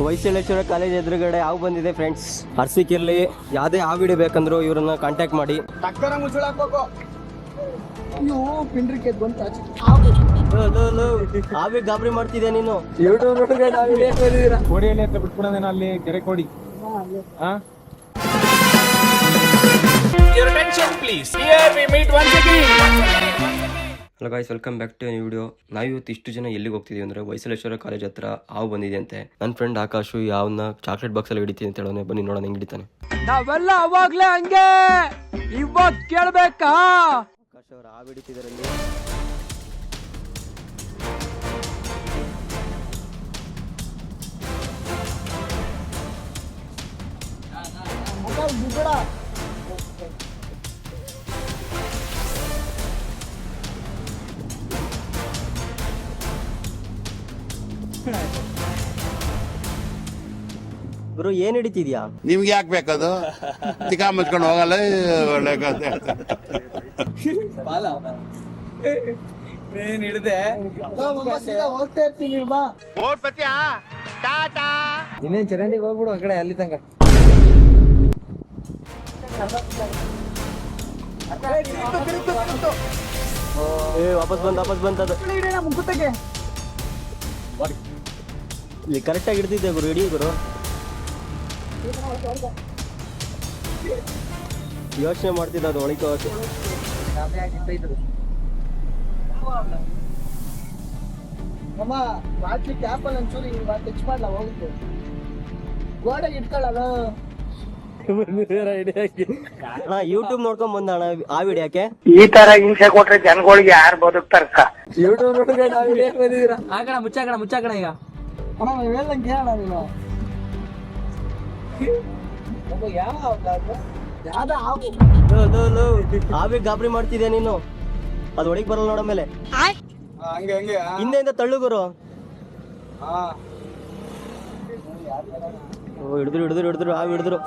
ವೈಶಾಲೇಶ್ವರ college ಎದುರುಗಡೆ ಹಾವು ಬಂದಿದೆ ಫ್ರೆಂಡ್ಸ್. ಅರ್ಸಿಕಿರ್ಲಿ ಯಾವ್ದೇ ಹಾವು ವಿಡಿಯೋ ಬೇಕಂದ್ರು ಇವ್ರನ್ನ ಕಾಂಟ್ಯಾಕ್ಟ್ ಮಾಡಿ. ಹಾವಿಗೆ ಗಾಬರಿ ಮಾಡ್ತಿದ್ಯಾ ನೀನು? ಕೋಡಿಯಲ್ಲಿ ಹತ್ರ ಬಿಟ್ಬಿಡೋದೇನೋ ಅಲ್ಲಿ ಕೆರೆ ಕೋಡಿ. Hello guys, welcome back to new video. ನಾವು ಇವತ್ತು ಇಷ್ಟು ಜನ ಎಲ್ಲಿಗೆ ಹೋಗ್ತಿದೀವಿ ಅಂದ್ರೆ ವೈಶಾಲೇಶ್ವರ ಕಾಲೇಜ್ ಹತ್ರ ಹಾವು ಬಂದಿದೆ ಅಂತೆ. ನನ್ನ ಫ್ರೆಂಡ್ ಆಕಾಶು ಯಾವನ್ನ ಚಾಕ್ಲೇಟ್ ಬಾಕ್ಸ್ ಅಲ್ಲಿ ಹಿಡಿತೀನಿ ಅಂತ ಹೇಳೋನೆ. ಬನ್ನಿ ನೋಡೋಣ ಹೆಂಗ್ ಹಿಡಿತಾನೆ. ನಾವೆಲ್ಲ ಅವಾಗ್ಲೇ ಹಂಗೆ ಇವಾಗ ಕೇಳ್ಬೇಕಾ? ಆಕಾಶ್ ಅವ್ರು ಹಾವು ಹಿಡಿತಿದಾರಲ್ಲಿ. ಗುರು ಏನ್ ಹಿಡಿತಿದ್ಯಾ? ನಿಮ್ಗೆ ಯಾಕೆ ಬೇಕದು? ತಿಕಾ ಮುಚ್ಕೊಂಡು ಹೋಗಲ್ಲ. ಒಳ್ಳೆ ಕಥೆ. ಇನ್ನೇನ್ ಚರಂಡಿಗೆ ಹೋಗ್ಬಿಡು ಆ ಕಡೆ ಅಲ್ಲಿ ತನಕ. ವಾಪಸ್ ಬಂತದು. ಇಲ್ಲಿ ಕರೆಕ್ಟಾಗಿ ಹಿಡ್ತಿದ್ದೆ ಗುರು, ಹಿಡಿ ಗುರು. ಯೋಚನೆ ಮಾಡ್ತಿದ್ದ ಅದು ಒಳಗೆ ಹೋಗಕ್ಕೆ. ಯೂಟ್ಯೂಬ್ ನೋಡ್ಕೊಂಡ್ ಬಂದ ಆ ವಿಡಿಯೋಕ್ಕೆ. ಈ ತರ ಹಿಂಸೆ ಕೊಟ್ರೆ ಜನಗಳಿಗೆ ಯಾರು ಬದುಕ್ತಾರಕ್ಕ? ಯೂಟ್ಯೂಬ್ ನೋಡ್ಕೊಂಡು ಹಾಕಣ ಮುಚ್ಚಾಕಣ ಈಗ. ಹಾವಿಗೆ ಗಾಬರಿ ಮಾಡ್ತಿದ್ಯಾ ನೀನು? ಅದು ಒಳಗೆ ಬರಲ್ಲ ನೋಡ ಮೇಲೆ. ಹಿಂದೆಯಿಂದ ತಳ್ಳು ಗುರು. ಹಿಡಿದ್ರು ಹಾವು ಹಿಡಿದ್ರು.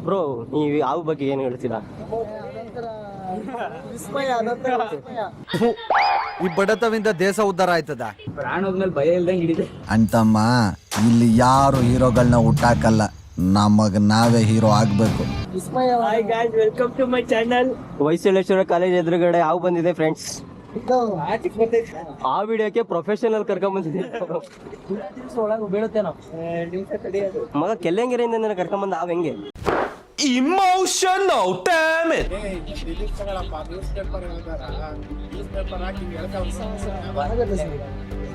ಬ್ರೋ, ನೀವು ಹಾವು ಬಗ್ಗೆ ಏನು ಹೇಳ್ತೀರಾ? ಈ ಬಡತವಿಂದ ದೇಶ ಉದ್ಧಾರ ಆಯ್ತದ. ಪ್ರಾಣೋದ್ಮೇಲೆ ಭಯ ಇಲ್ದಂಗೆ ಹಿಡಿದೆ ಅಂತಮ್ಮ. ಇಲ್ಲಿ ಯಾರು ಹೀರೋಗಳನ್ನ ಹುಟ್ಟಾಕಲ್ಲ, ನಮಗ್ ನಾವೇ ಹೀರೋ ಆಗ್ಬೇಕು. Welcome to my channel. Vaishaleshwara college ಎದುರುಗಡೆ ಹಾವು ಬಂದಿದೆ ಫ್ರೆಂಡ್ಸ್. ಆ ವಿಡಿಯೋಕ್ಕೆ ಪ್ರೊಫೆಷನಲ್ ಕರ್ಕೊಂಡ್ ಬಂದಿದೆ. ಬೀಳುತ್ತೇನೋ ಮಗ ಕೆಲ್ಲಂಗೆರೆಯಿಂದ ಕರ್ಕೊಂಡ್ ಬಂದ ಹಾವು ಹೆಂಗೆ? Emotional damn it.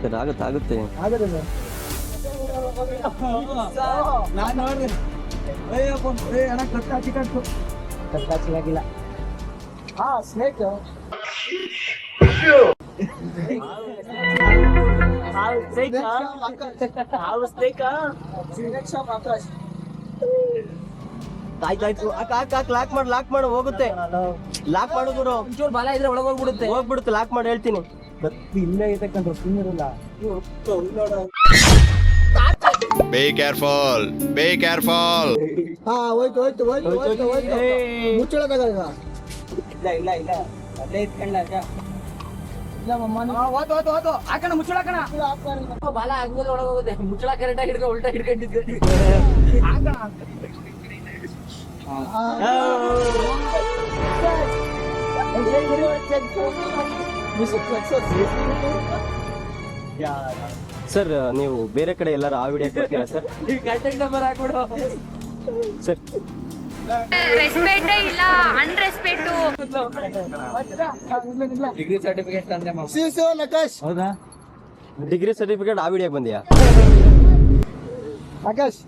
ಸರ್ ಆಗುತ್ತೆ. ಆಯ್ತು ಲಾಕ್ ಮಾಡು ಹೋಗುತ್ತೆ. ಲಾಕ್ ಮಾಡು ಗುರು. ಒಂಚೂರು ಬಲ ಇದ್ರೆ ಒಳಗೆ ಹೋಗ್ಬಿಡುತ್ತೆ. ಲಾಕ್ ಮಾಡಿ ಹೇಳ್ತೀನಿ. ಇಲ್ಲೇ ಇರ್ತಕ್ಕಂಥ ಸುಮ್ಮನಿರಲ್ಲ. Be careful. ಹೋಯ್ತು ಮುಚ್ಚಳದಾಗ ಇಲ್ಲ ಅಲ್ಲೇ ಇಟ್ಕೊಂಡಾಗ ಹಾಕಣ ಮುಚ್ಚಳ ಹಾಕಣ. ಬಾಲ ಆದ್ಮೇಲೆ ಒಳಗೆ ಹೋಗುತ್ತೆ. ಮುಚ್ಚಳ ಕರೆಕ್ಟ್ ಆಗಿ ಉಲ್ಟಾ ಹಿಡ್ಕೊಂಡಿದ್ದೆ. ಸರ್, ನೀವು ಬೇರೆ ಕಡೆ ಎಲ್ಲಾರು ಆ ವಿಡಿಯೋ ಕೊಡ್ತೀರಾ ಸರ್? ಕಾಂಟ್ಯಾಕ್ಟ್ ನಂಬರ್ ಹಾಕ್ಬಿಡು ಸರ್. ರೆಸ್ಪೆಕ್ಟ್ ಇಲ್ಲ, ಅನ್ರೆಸ್ಪೆಕ್ಟ್. ಡಿಗ್ರಿ ಸರ್ಟಿಫಿಕೇಟ್ ತಂದೆ ಹೌದಾ? ಡಿಗ್ರಿ ಸರ್ಟಿಫಿಕೇಟ್ ಆ ವಿಡಿಯೋಗೆ ಬಂದಿಯಾ ಆಕಾಶ್?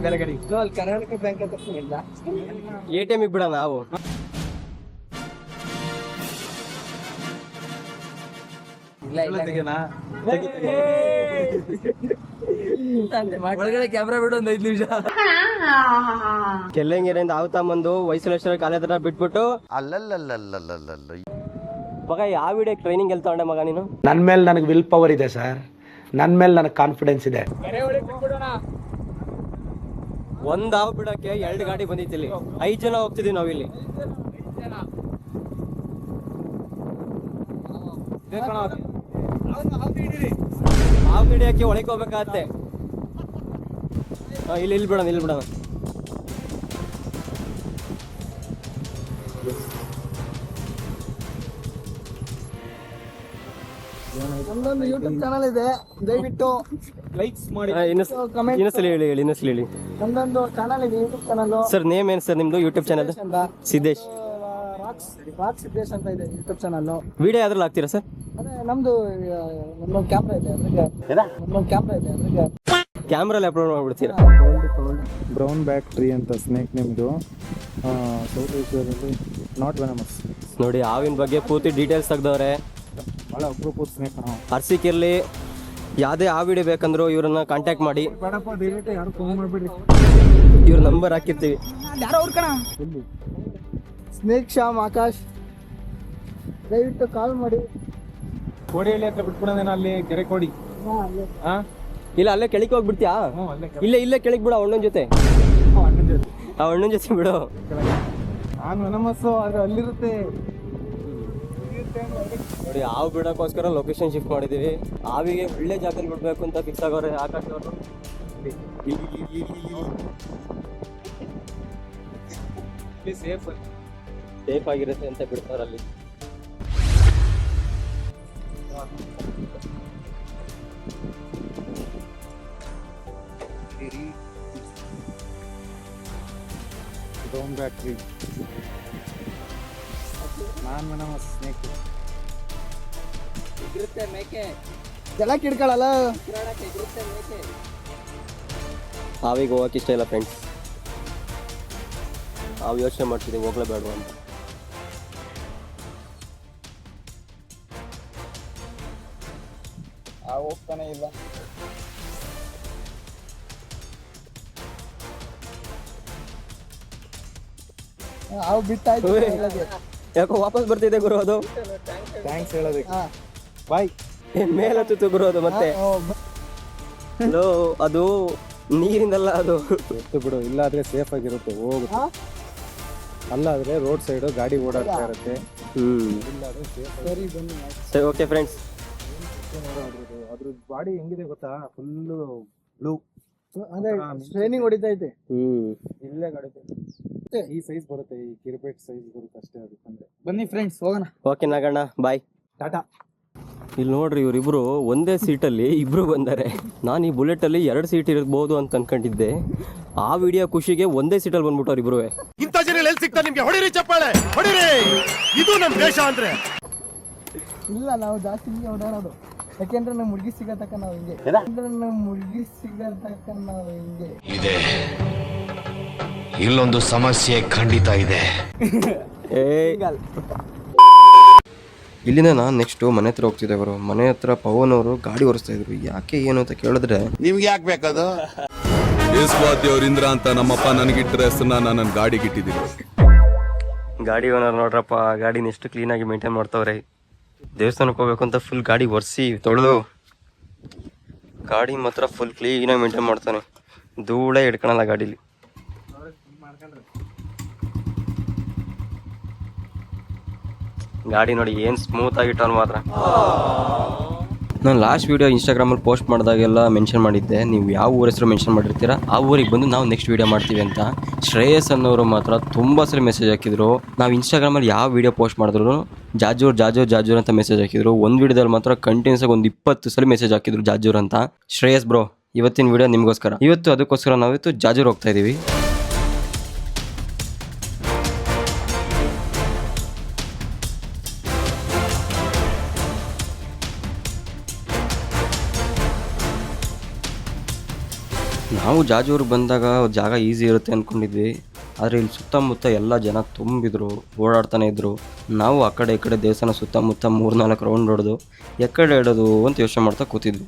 ಬೇರೆ ಗಾಡಿ ಕರ್ನಾಟಕ ಬ್ಯಾಂಕ್ ಅಂತ ATM ಬಿಡ ನಾವು. ಒಳಗಡೆ ಕ್ಯಾಮ್ರಾ ಬಿಡು ಒಂದು 5 ನಿಮಿಷ. ಕೆಲ್ಲಂಗೆರೆಯಿಂದ ಹಾವು ತಗೊಂಬಂದು ವೈಶಾಲೇಶ್ವರ ಕಾಲೇಜ್ ಹತ್ರ ಬಿಟ್ಬಿಟ್ಟು ಮಗ ಯಾವ ವಿಡಿಯೋ ಟ್ರೈನಿಂಗ್ ಎಲ್ಲಿ ತಗೊಂಡೆ ಮಗ ನೀನು? ನನ್ ಮೇಲೆ ನನಗೆ ವಿಲ್ ಪವರ್ ಇದೆ ಸರ್. ನನ್ ಮೇಲೆ ನನಗೆ ಕಾನ್ಫಿಡೆನ್ಸ್ ಇದೆ. ಒಂದ್ ಹಾವು ಬಿಡಕ್ಕೆ 2 ಗಾಡಿ ಬಂದಿತ್ತು ಇಲ್ಲಿ. 5 ಜನ ಹೋಗ್ತಿದೀವಿ ನಾವಿಲ್ಲಿ. ಹಾವು ಹಿಡಿಯಕ್ಕೆ ಒಳಗೆ ಹೋಗ್ಬೇಕಾಗತ್ತೆ. ಇಲ್ಲಿ ಬಿಡೋಣ. ನಮ್ದೊಂದು ಯೂಟ್ಯೂಬ್ ಚಾನಲ್ ಇದೆ, ದಯವಿಟ್ಟು ಲೈಕ್ಸ್ ಮಾಡಿ, ಇನ್ನೊಂದ್ಸಲಿ ಹೇಳಿ. ನಮ್ದೊಂದು ಚಾನಲ್ ಇದೆ, ಯೂಟ್ಯೂಬ್ ಚಾನಲ್. ಸರ್ ನೇಮ್ ಏನು ಸರ್ ನಿಮ್ದು YouTube channel? Siddesh rock Siddesh ಅಂತ ಇದೆ ಯೂಟ್ಯೂಬ್ ಚಾನಲ್. ವಿಡಿಯೋ ಯಾವ್ದ್ರಲ್ಲಿ ಹಾಕ್ತೀರಾ ಸರ್? ಅದೇ ನಮ್ದು ಕ್ಯಾಮ್ರಾ ಇದೆ, ಅದ್ರಿಗೆ ಕ್ಯಾಮ್ರಲ್ಲಿ ಅಪ್ಲೋಡ್ ಮಾಡ್ಬಿಡ್ತೀರಾ? ಬ್ರೌನ್ ಬ್ಯಾಕ್ ಟ್ರೀ ಅಂತ ಸ್ನೇಕ್ ನಿಮ್ದು ಸೌತ್ ಏಷ್ಯಾದಲ್ಲಿ ನಾಟ್ ವೆನಮಸ್. ನೋಡಿ ಹಾವಿನ ಬಗ್ಗೆ ಪೂರ್ತಿ ಡೀಟೇಲ್ಸ್ ತೆಗ್ದವ್ರೆ. ಭಾಳ ಅಪರೂಪದ ಸ್ನೇಕ್. ಅರ್ಸಿಕೆಯಲ್ಲಿ ಯಾವುದೇ ಆ ವಿಡಿಯೋ ಬೇಕಂದ್ರು ಇವ್ರನ್ನ ಕಾಂಟ್ಯಾಕ್ಟ್ ಮಾಡಿ. ಬೇಡಪ್ಪ, ದಯವಿಟ್ಟು ಯಾರು ಫೋನ್ ಮಾಡಿಬಿಡ್ರಿ, ಇವ್ರ ನಂಬರ್ ಹಾಕಿರ್ತೀವಿ. ಯಾರೋ ಅವ್ರ ಕಣ ಸ್ನೇಕ್ ಶ್ಯಾಮ್ ಆಕಾಶ್, ದಯವಿಟ್ಟು ಕಾಲ್ ಮಾಡಿ. ಕೋಡಿಹಳ್ಳಿ ಹತ್ರ ಬಿಟ್ಬಿಡೋದೇನ ಅಲ್ಲಿ ಕೆರೆ ಕೋಡಿ. ಇಲ್ಲ ಅಲ್ಲೇ ಕೆಳಗೆ ಹೋಗ್ಬಿಡ್ತೀಯಾ? ಇಲ್ಲೇ ಕೆಳಗೆ ಬಿಡು ಅಣ್ಣನ ಜೊತೆ. ಅಣ್ಣನ ಜೊತೆ ಬಿಡು. ನಾನು ವೆನಮಸ್ಸು ಅದು ಅಲ್ಲಿರುತ್ತೆ. ನೋಡಿ ಹಾವು ಬಿಡೋಕ್ಕೋಸ್ಕರ ಲೊಕೇಶನ್ ಶಿಫ್ಟ್ ಮಾಡಿದ್ದೀವಿ. ಹಾವಿಗೆ ಒಳ್ಳೆ ಜಾಗದಲ್ಲಿ ಬಿಡಬೇಕು ಅಂತ ಫಿಕ್ಸ್ ಆಗೋರೆ ಆಕಾಶ್ ಅವರು. ಸೇಫ್ ಆಗಿರುತ್ತೆ ಅಂತ ಬಿಡ್ತಾರೆ ಅಲ್ಲಿ. ಬ್ರೌನ್ ಬ್ಯಾಕ್ ಟ್ರೀ, ನಾನ್ ವೆನಮಸ್ ಸ್ನೇಕ್. ಮೇಕೆ ಎಲ್ಲ ಕಿಡ್ಕೊಳ್ಳಲ್ಲ. ಹಾವಿಗೆ ಹೋಗಕ್ಕೆ ಇಷ್ಟ ಇಲ್ಲ ಫ್ರೆಂಡ್ಸ್. ಹಾವು ಯೋಚನೆ ಮಾಡ್ತಿದ್ದೀವಿ ಹೋಗ್ಲೇಬೇಡ ಅಂತ. ಹೋಗ್ತಾನೆ ಇಲ್ಲ. ಹಾವು ಬಿಟ್ಟಾಯ್ತು. ಯಾಕೋ ವಾಪಸ್ ಬರ್ತಿದೆ ಗುರು ಅದು. ಥ್ಯಾಂಕ್ಸ್ ಹೇಳೋದಕ್ಕೆ. ಬಾಯ್. ಮೇಲೆ ಹತ್ತಿತ್ತು ಗುರು ಅದು ಮತ್ತೆ. ಅದು ನೀರಿಂದಲ್ಲ, ಅದು ಎತ್ತು ಬಿಡು. ಇಲ್ಲಾದ್ರೆ ಸೇಫ್ ಆಗಿರುತ್ತೆ, ಹೋಗುತ್ತೆ. ಅಲ್ಲಾದ್ರೆ ರೋಡ್ ಸೈಡ್ ಗಾಡಿ ಓಡಾಡ್ತಾ ಇರುತ್ತೆ. ಇಲ್ಲಾದ್ರೆ ಸೇಫ್. ಸರಿ ಬನ್ನಿ. ಸರಿ ಓಕೆ ಫ್ರೆಂಡ್ಸ್. ಅದ್ರ ಬಾಡಿ ಹೆಂಗಿದೆ ಗೊತ್ತಾ? Full blue. ಅದೇ ಟ್ರೈನಿಂಗ್ ಹೊಡಿತೈತೆ. ಇಲ್ಲೇ ಹೊಡಿತೈತೆ. ಈ ಸೈಜ್ ಬರುತ್ತೆ, ಈ ಕಿರ್ಪೇಟ್ ಸೈಜ್ ಬರುತ್ತೆ ಅಷ್ಟೇ. ಅದಕ್ಕಂದ್ರೆ ಬನ್ನಿ ಫ್ರೆಂಡ್ಸ್, ಹೋಗೋಣ. ಓಕೆ ನಾಗಣ್ಣ, ಬಾಯ್, ಟಾಟಾ. ಇಲ್ಲಿ ನೋಡ್ರಿ ಇವರಿಬ್ರು ಒಂದೇ ಸೀಟಲ್ಲಿ ಇಬ್ರು ಬಂದಾರೆ. ನಾನು ಈ ಬುಲೆಟಲ್ಲಿ 2 ಸೀಟ್ ಇರ್ಬೋದು ಅಂತ ಅನ್ಕೊಂಡಿದ್ದೆ. ಆ ವಿಡಿಯೋ ಖುಷಿಗೆ ಒಂದೇ ಸೀಟಲ್ಲಿ ಬಂದ್ಬಿಟ್ಟವ್ರು ಇಬ್ರು. ಇಂಥ ಜನ ಎಲ್ಲಿ ಸಿಗ್ತಾರೆ ನಿಮ್ಗೆ? ಹೊಡಿರಿ ಚಪ್ಪಾಳೆ, ಹೊಡಿರಿ. ಇದು ನಮ್ಮ ದೇಶ ಅಂದ್ರೆ. ಇಲ್ಲ, ನಾವು ಜಾಸ್ತಿ ಹಿಂಗೆ ಓಡಾಡೋದು. ಯಾಕೆಂದ್ರೆ ನಮ್ಮ ಮುಡ್ಗಿ ಸಿಗತಕ್ಕ ನಾವು ಹಿಂಗೆ. ಇದೆ, ಇಲ್ಲೊಂದು ಸಮಸ್ಯೆ ಖಂಡಿತ ಇದೆ. ಇಲ್ಲಿಂದ ನಾನು ನೆಕ್ಸ್ಟ್ ಮನೆ ಹತ್ರ ಹೋಗ್ತಿದ್ದೆ. ಅವರು ಮನೆ ಹತ್ರ ಪವನ್ ಅವರು ಗಾಡಿ ಓಡಿಸ್ತಾ ಇದ್ರು. ಯಾಕೆ ಏನು ಅಂತ ಕೇಳಿದ್ರೆ, ನಿಮ್ಗೆ ಯಾಕೆ ಬೇಕದು? ದೇವ್ರ ಅಂತ ನಮ್ಮಪ್ಪ ನನಗಿಟ್ಟರೆ ಹೆಸರನ್ನ ನನ್ನ ಗಾಡಿಗೆ ಇಟ್ಟಿದ್ದೀನಿ. ಗಾಡಿ ಓನರ್ ನೋಡ್ರಪ್ಪ, ಗಾಡಿನ ಎಷ್ಟು ಕ್ಲೀನಾಗಿ ಮೇಂಟೈನ್ ಮಾಡ್ತಾವ್ರೆ. ದೇವಸ್ಥಾನಕ್ಕೆ ಹೋಗ್ಬೇಕು ಅಂತ ಫುಲ್ ಗಾಡಿ ಒರೆಸಿ ತೊಳೆದು ಗಾಡಿ ಮಾತ್ರ ಫುಲ್ ಕ್ಲೀನಾಗಿ ಮೇಂಟೈನ್ ಮಾಡ್ತಾನೆ. ಧೂಳೇ ಹಿಡ್ಕೊಳಲ್ಲ ಗಾಡೀಲಿ. ಗಾಡಿ ನೋಡಿ ಏನು ಸ್ಮೂತ್ ಆಗಿಟ್ಟವನು ಮಾತ್ರ. ನಾನು ಲಾಸ್ಟ್ ವೀಡಿಯೋ ಇನ್ಸ್ಟಾಗ್ರಾಮಲ್ಲಿ ಪೋಸ್ಟ್ ಮಾಡಿದಾಗೆಲ್ಲ ಮೆನ್ಷನ್ ಮಾಡಿದ್ದೆ, ನೀವು ಯಾವ ಊರ ಹೆಸರು ಮೆನ್ಷನ್ ಮಾಡಿರ್ತೀರಾ ಆ ಊರಿಗೆ ಬಂದು ನಾವು ನೆಕ್ಸ್ಟ್ ವೀಡಿಯೋ ಮಾಡ್ತೀವಿ ಅಂತ. ಶ್ರೇಯಸ್ ಅನ್ನೋರು ಮಾತ್ರ ತುಂಬ ಸಲ ಮೆಸೇಜ್ ಹಾಕಿದ್ರು. ನಾವು ಇನ್ಸ್ಟಾಗ್ರಾಮಲ್ಲಿ ಯಾವ ವೀಡಿಯೋ ಪೋಸ್ಟ್ ಮಾಡಿದ್ರು ಜಾಜೂರ್ ಅಂತ ಮೆಸೇಜ್ ಹಾಕಿದ್ರು. ಒಂದು ವೀಡಿಯೋದಲ್ಲಿ ಮಾತ್ರ ಕಂಟಿನ್ಯೂಸ್ ಆಗಿ ಒಂದು 20 ಸಲ ಮೆಸೇಜ್ ಹಾಕಿದ್ರು ಜಾಜೂರ್ ಅಂತ. ಶ್ರೇಯಸ್ ಬ್ರೋ, ಇವತ್ತಿನ ವೀಡಿಯೋ ನಿಮಗೋಸ್ಕರ. ಅದಕ್ಕೋಸ್ಕರ ನಾವಿತ್ತು ಜಾಜೂರ್ ಹೋಗ್ತಾ ಇದೀವಿ. ನಾವು ಜಾಜೂರು ಬಂದಾಗ ಜಾಗ ಈಸಿ ಇರುತ್ತೆ ಅಂದ್ಕೊಂಡಿದ್ವಿ. ಆದರೆ ಇಲ್ಲಿ ಸುತ್ತಮುತ್ತ ಎಲ್ಲ ಜನ ತುಂಬಿದ್ರು, ಓಡಾಡ್ತಾನೆ ಇದ್ರು. ನಾವು ಆ ಕಡೆ ಈ ಕಡೆ ದೇವಸ್ಥಾನ ಸುತ್ತಮುತ್ತ 3-4 ರೌಂಡ್ ಹೊಡೆದು ಎಕ್ಕಡೆ ಇಡೋದು ಅಂತ ಯೋಚನೆ ಮಾಡ್ತಾ ಕೂತಿದ್ವಿ.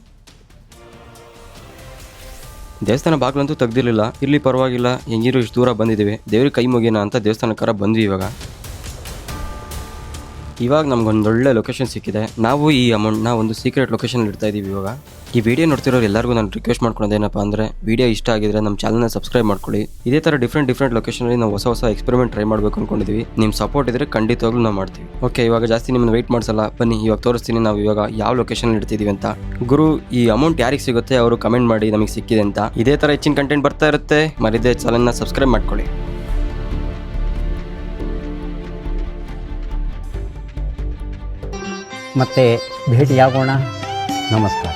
ದೇವಸ್ಥಾನ ಬಾಗಿಲಂತೂ ತೆಗ್ದಿರಲಿಲ್ಲ. ಇಲ್ಲಿ ಪರವಾಗಿಲ್ಲ, ಹೆಂಗಿರೋ ಇಷ್ಟು ದೂರ ಬಂದಿದ್ದೀವಿ, ದೇವ್ರಿಗೆ ಕೈ ಮುಗಿಯೋಣ ಅಂತ ದೇವಸ್ಥಾನಕ್ಕಾರ ಬಂದ್ವಿ. ಇವಾಗ ನಮ್ಗೊಂದು ಒಳ್ಳೆ ಲೊಕೇಶನ್ ಸಿಕ್ಕಿದೆ. ನಾವು ಈ ಅಮೌಂಟ್ನ ಒಂದು ಸೀಕ್ರೆಟ್ ಲೊಕೇಶನ್ ಇಡ್ತಾ ಇದ್ದೀವಿ ಇವಾಗ. ಈ ವಿಡಿಯೋ ನೋಡ್ತಿರೋರು ಎಲ್ಲರಿಗೂ ನಾನು ರಿಕ್ವೆಸ್ಟ್ ಮಾಡ್ಕೊಳೋದೇನಪ್ಪ ಅಂದರೆ ವಿಡಿಯೋ ಇಷ್ಟ ಆಗಿದ್ರೆ ನಮ್ಮ ಚಾನಲ್ನ ಸಬ್ಸ್ಕ್ರೈಬ್ ಮಾಡ್ಕೊಳ್ಳಿ. ಇದೇ ಥರ ಡಿಫ್ರೆಂಟ್ ಲೊಕೇಶನಲ್ಲಿ ನಾವು ಹೊಸ ಎಕ್ಸ್ಪೆರಿಮೆಂಟ್ ಟ್ರೈ ಮಾಡಬೇಕು ಅನ್ಕೊಂಡಿದ್ವಿ. ನಿಮ್ಮ ಸಪೋರ್ಟ್ ಇದ್ರೆ ಖಂಡಿತವಾಗ್ಲೂ ನಾವು ಮಾಡ್ತೀವಿ. ಓಕೆ, ಇವಾಗ ಜಾಸ್ತಿ ನಿಮ್ಮನ್ನು ವೆಯ್ಟ್ ಮಾಡಿಸಲ್ಲ, ಬನ್ನಿ ಇವಾಗ ತೋರಿಸ್ತೀನಿ ನಾವು ಇವಾಗ ಯಾವ ಲೊಕೇಶನ್ ಇಡ್ತಿದ್ದೀವಿ ಅಂತ. ಗುರು, ಈ ಅಮೌಂಟ್ ಯಾರಿಗೆ ಸಿಗುತ್ತೆ ಅವರು ಕಮೆಂಟ್ ಮಾಡಿ ನಮಗೆ ಸಿಕ್ಕಿದೆ ಅಂತ. ಇದೇ ಥರ ಹೆಚ್ಚಿನ ಕಂಟೆಂಟ್ ಬರ್ತಾ ಇರುತ್ತೆ. ಮರಿದೇ ಚಾನಲ್ನ ಸಬ್ಸ್ಕ್ರೈಬ್ ಮಾಡ್ಕೊಳ್ಳಿ. ಮತ್ತೆ ಭೇಟಿಯಾಗೋಣ. ನಮಸ್ಕಾರ.